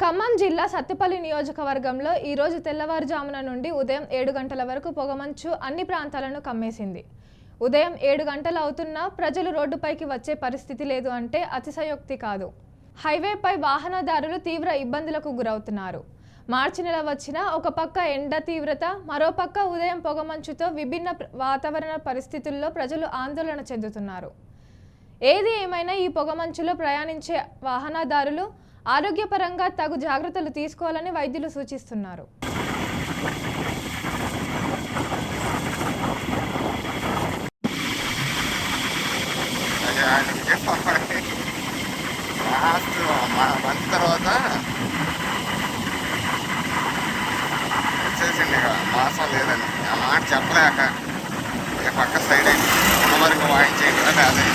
ఖమ్మం జిల్లా సత్తుపల్లి నియోజకవర్గంలో ఈరోజు తెల్లవారుజామున నుండి ఉదయం 7 గంటల వరకు పొగమంచు అన్ని ప్రాంతాలను కమ్మేసింది. ఉదయం 7 గంటలు అవుతున్నా ప్రజలు రోడ్డుపైకి వచ్చే పరిస్థితి లేదు అంటే అతిశయోక్తి కాదు. హైవేపై వాహనదారులు తీవ్ర ఇబ్బందులకు గురవుతున్నారు. మార్చి నెల వచ్చిన ఒక పక్క ఎండ తీవ్రత, మరోపక్క ఉదయం పొగమంచుతో విభిన్న వాతావరణ పరిస్థితుల్లో ప్రజలు ఆందోళన చెందుతున్నారు. ఏది ఏమైనా ఈ పొగమంచులో ప్రయాణించే వాహనదారులు ఆరోగ్యపరంగా తగు జాగ్రత్తలు తీసుకోవాలని వైద్యులు సూచిస్తున్నారు. తర్వాత వచ్చేసింది మాసం లేదని ఆ మాట చెప్పలేక పక్క సైడ్ ఉన్న వరకు వాయించేయండి అంటే అదే